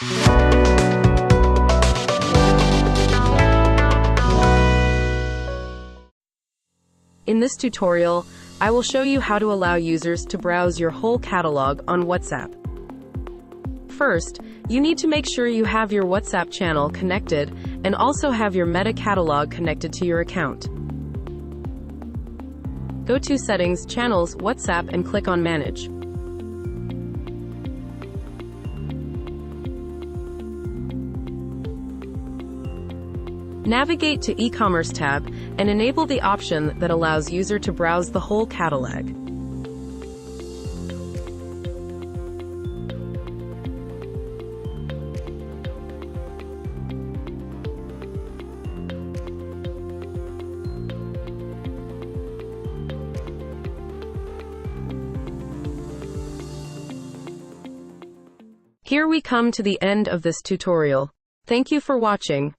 In this tutorial, I will show you how to allow users to browse your whole catalog on WhatsApp. First, you need to make sure you have your WhatsApp channel connected and also have your Meta catalog connected to your account. Go to Settings, Channels, WhatsApp and click on Manage. Navigate to E-commerce tab and enable the option that allows user to browse the whole catalog. Here we come to the end of this tutorial. Thank you for watching.